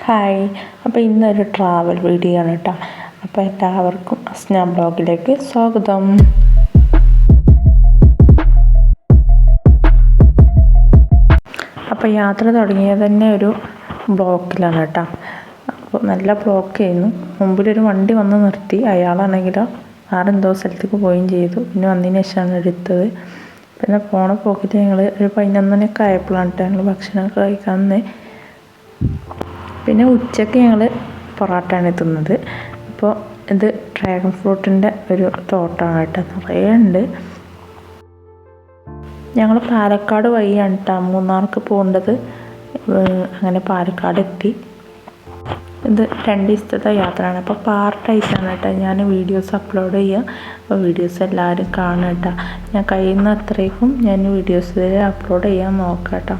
Hi. അപ്പോൾ ഇന്നൊരു travel video ആണ് കേട്ടോ. അപ്പോൾ എല്ലാവർക്കും അസ്ന ബ്ലോഗിലേക്ക് സ്വാഗതം. അപ്പോൾ യാത്ര തുടങ്ങിയത് തന്നെ ഒരു ബ്ലോക്കിലാണ് കേട്ടോ. അപ്പോൾ നല്ല ബ്ലോക്കായിരുന്നു. മുമ്പിലൊരു വണ്ടി വന്ന് നിർത്തി. അയാളാണെങ്കിലോ വേറെന്തോ സ്ഥലത്തേക്ക് പോവുകയും ചെയ്തു. പിന്നെ വന്നതിന് ശേഷമാണ് എടുത്തത്. പിന്നെ പോണ പോക്കിട്ട് ഞങ്ങൾ ഒരു 11 ആയപ്പോഴാണ് കേട്ടോ ഞങ്ങൾ ഭക്ഷണമൊക്കെ കഴിക്കാൻ. പിന്നെ ഉച്ചയ്ക്ക് ഞങ്ങൾ പൊറോട്ടയാണ് തിന്നത്. അപ്പോൾ ഇത് ഡ്രാഗൺ ഫ്രൂട്ടിൻ്റെ ഒരു തോട്ടമാണ് കേട്ടോ, നിറയെ ഉണ്ട്. ഞങ്ങൾ പാലക്കാട് വഴിയാണ് കേട്ടോ മൂന്നാർക്ക് പോകേണ്ടത്. അങ്ങനെ പാലക്കാട് എത്തി. ഇത് 2 ദിവസത്തെ യാത്രയാണ്. അപ്പോൾ പാർട്ടായിട്ടാണ് കേട്ടോ ഞാൻ വീഡിയോസ് അപ്ലോഡ് ചെയ്യുക. അപ്പോൾ വീഡിയോസ് എല്ലാവരും കാണുക കേട്ടോ. ഞാൻ കഴിയുന്ന അത്രയ്ക്കും ഞാൻ വീഡിയോസ് അപ്ലോഡ് ചെയ്യാൻ നോക്കാം കേട്ടോ.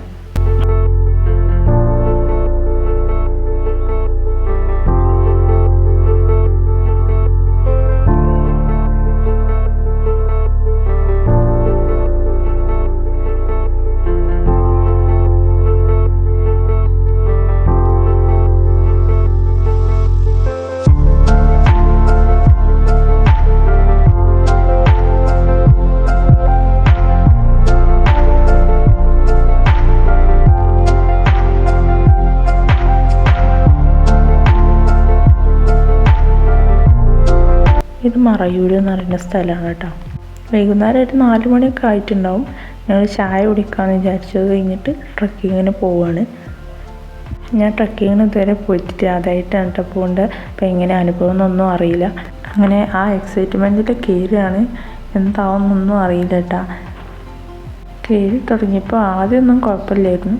ഇത് മറയൂർ എന്ന് പറയുന്ന സ്ഥലമാണ് കേട്ടോ. വൈകുന്നേരം ഒരു 4 മണിയൊക്കെ ആയിട്ടുണ്ടാവും. ഞങ്ങൾ ചായ കുടിക്കാമെന്ന് വിചാരിച്ചത് കഴിഞ്ഞിട്ട് ട്രക്കിങ്ങിന് പോവുകയാണ്. ഞാൻ ട്രക്കിങ്ങിന് ഇതുവരെ പോയിട്ട് ആദ്യമായിട്ടാണ് കേട്ടോ പോകേണ്ടത്. അപ്പോൾ എങ്ങനെ അനുഭവം എന്നൊന്നും അറിയില്ല. അങ്ങനെ ആ എക്സൈറ്റ്മെൻറ്റിൽ കയറുകയാണ്. എന്താവുന്നൊന്നും അറിയില്ല കേട്ടോ. കയറി തുടങ്ങിയപ്പോൾ ആദ്യമൊന്നും കുഴപ്പമില്ലായിരുന്നു.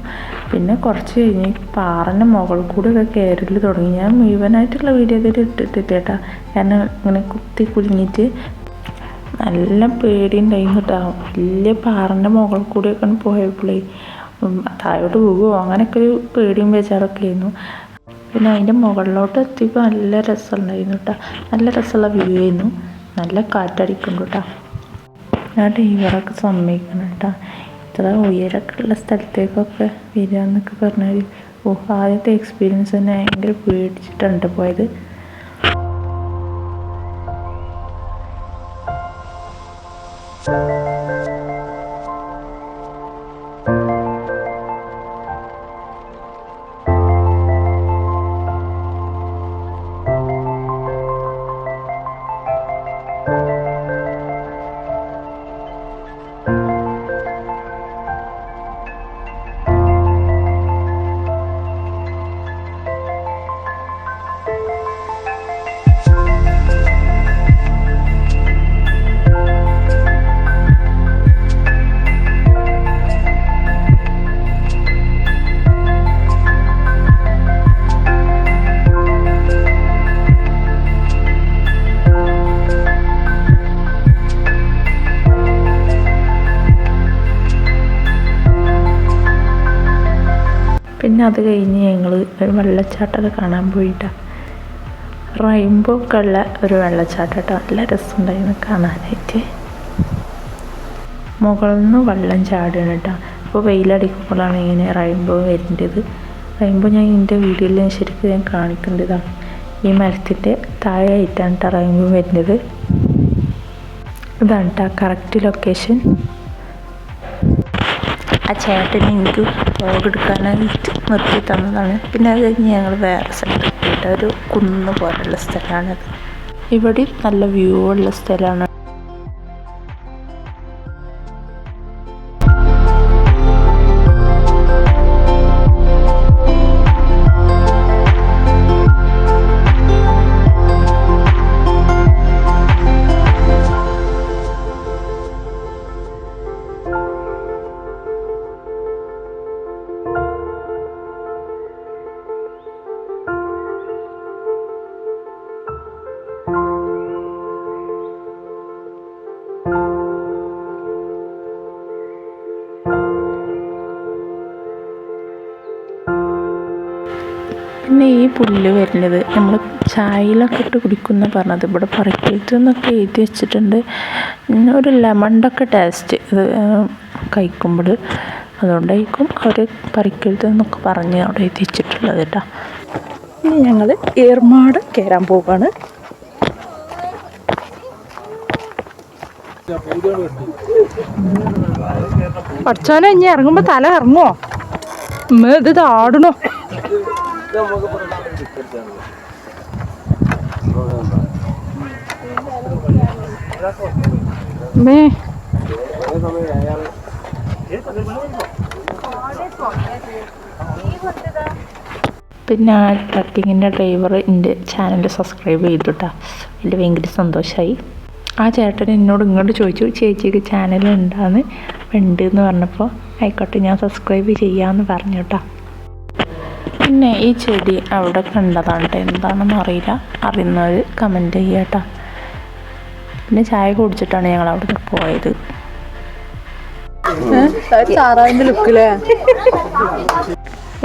പിന്നെ കുറച്ച് കഴിഞ്ഞ് പാറൻ്റെ മുകളിൽ കൂടെയൊക്കെ കയറൽ തുടങ്ങി. ഞാൻ മുഴുവനായിട്ടുള്ള വീഡിയോ ഇതിൽ ഇട്ടിട്ടില്ല കേട്ടോ. കാരണം ഇങ്ങനെ കുത്തി കുലുങ്ങിയിട്ട് നല്ല പേടിയുണ്ടായിരുന്നു കേട്ടോ. വലിയ പാറൻ്റെ മുകളിൽ കൂടെയൊക്കെ പോയപ്പോഴേ താഴോട്ട് പോകുമോ അങ്ങനെയൊക്കെ ഒരു പേടിയും ബേജാറൊക്കെ ആയിരുന്നു. പിന്നെ അതിൻ്റെ മുകളിലോട്ട് എത്തിയപ്പോൾ നല്ല രസമുണ്ടായിരുന്നു കേട്ടോ. നല്ല രസമുള്ള വ്യൂ ആയിരുന്നു. നല്ല കാറ്റടിക്കുന്നുണ്ട് കേട്ടോ. ഞാൻ ഡ്രൈവറൊക്കെ സമ്മതിക്കണം കേട്ടോ. ഇത്ര ഉയരമൊക്കെ ഉള്ള സ്ഥലത്തേക്കൊക്കെ വരിക എന്നൊക്കെ പറഞ്ഞാൽ ആദ്യത്തെ എക്സ്പീരിയൻസ് തന്നെ ഭയങ്കര പേടിച്ചിട്ടാണ് പോയത്. പിന്നെ അത് കഴിഞ്ഞ് ഞങ്ങൾ ഒരു വെള്ളച്ചാട്ടമൊക്കെ കാണാൻ പോയിട്ടാണ്. റെയിൻബോ ഒക്കെ ഉള്ള ഒരു വെള്ളച്ചാട്ടം കേട്ടോ. നല്ല രസമുണ്ടായിരുന്നു കാണാനായിട്ട്. മുകളിൽ നിന്ന് വെള്ളം ചാടുകയാണ് കേട്ടോ. അപ്പോൾ വെയിലടിക്കുമ്പോഴാണ് ഇങ്ങനെ റെയിൻബോ വരുന്നത്. റെയിൻബോ ഞാൻ എൻ്റെ വീഡിയോയിൽ ശരിക്കും ഞാൻ കാണിക്കേണ്ടതാണ്. ഈ മരത്തിൻ്റെ താഴെയായിട്ടാണ് കേട്ടോ റെയിൻബോ വരുന്നത്. ഇതാണ് കേട്ടോ കറക്റ്റ് ലൊക്കേഷൻ. ആ ചേട്ടന് എനിക്ക് വ്ളോഗ് എടുക്കാനായിട്ട് നിർത്തി തന്നതാണ്. പിന്നെ അത് കഴിഞ്ഞ് ഞങ്ങൾ വേറെ സ്ഥലത്ത് പോയിട്ട് ഒരു കുന്ന് പോലുള്ള സ്ഥലമാണത്. ഇവിടെ നല്ല വ്യൂ ഉള്ള സ്ഥലമാണ്. പിന്നെ ഈ പുല്ല് വരുന്നത് നമ്മൾ ചായയിലൊക്കെ ഇട്ട് കുടിക്കുന്ന പറഞ്ഞത്. ഇവിടെ പറിക്കരുത് എന്നൊക്കെ എഴുതി വെച്ചിട്ടുണ്ട്. ഒരു ലെമണിൻ്റെ ടേസ്റ്റ് ഇത് കഴിക്കുമ്പോൾ, അതുകൊണ്ടായിരിക്കും അവർ പറിക്കരുത് എന്നൊക്കെ പറഞ്ഞ് അവിടെ എഴുതി വെച്ചിട്ടുള്ളത് കേട്ടോ. ഇനി ഞങ്ങൾ ഏർമാട് കയറാൻ പോവുകയാണ്. പഠിച്ചോനെ ഇനി ഇറങ്ങുമ്പോൾ തല ഇറങ്ങുമോ? ഇത് താടണോ? പിന്നെ ആ ട്രക്കിങ്ങിൻ്റെ ഡ്രൈവർ എൻ്റെ ചാനൽ സബ്സ്ക്രൈബ് ചെയ്തിട്ടാ. അതിൽ ഭയങ്കര സന്തോഷമായി. ആ ചേട്ടൻ എന്നോട് ഇങ്ങോട്ട് ചോദിച്ചു, ചേച്ചിക്ക് ചാനൽ ഉണ്ടാന്ന് എന്ന് പറഞ്ഞപ്പോൾ ആയിക്കോട്ടെ ഞാൻ സബ്സ്ക്രൈബ് ചെയ്യാമെന്ന് പറഞ്ഞു കേട്ടോ. പിന്നെ ഈ ചെടി അവിടെ കണ്ടതാണ് കേട്ടോ, എന്താണെന്ന് അറിയില്ല, അറിയുന്നവർ കമൻറ്റ് ചെയ്യുക കേട്ടോ. പിന്നെ ചായ കുടിച്ചിട്ടാണ് ഞങ്ങൾ അവിടെ നിന്ന് പോയത്.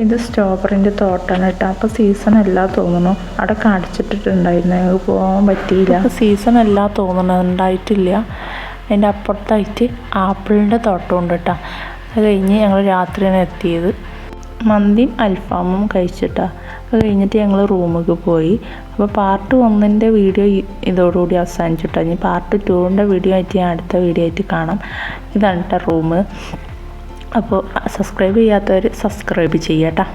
ഇത് സ്ട്രോബെറിൻ്റെ തോട്ടാണ് കേട്ടോ. അപ്പോൾ സീസൺ അല്ല തോന്നുന്നു, അവിടെ കാണിച്ചിട്ടുണ്ടായിരുന്നു, ഞങ്ങൾക്ക് പോകാൻ പറ്റിയില്ല. അപ്പോൾ സീസൺ അല്ല തോന്നുന്നു, ഉണ്ടായിട്ടില്ല. അതിൻ്റെ അപ്പുറത്തായിട്ട് ആപ്പിളിൻ്റെ തോട്ടമുണ്ട് കേട്ടോ. അത് കഴിഞ്ഞ് ഞങ്ങൾ രാത്രിയാണ് എത്തിയത്. മന്തിയും അൽഫാമും കഴിച്ചിട്ടാ. അത് കഴിഞ്ഞിട്ട് ഞങ്ങൾ റൂമിലേക്ക് പോയി. അപ്പോൾ പാർട്ട് 1 വീഡിയോ ഇതോടുകൂടി അവസാനിച്ചിട്ടാ. ഇനി പാർട്ട് 2 വീഡിയോ ആയിട്ട് ഞാൻ അടുത്ത വീഡിയോ ആയിട്ട് കാണാം. ഇതാണ് കേട്ടോ റൂം. അപ്പോൾ സബ്സ്ക്രൈബ് ചെയ്യാത്തവർ സബ്സ്ക്രൈബ് ചെയ്യാം കേട്ടോ.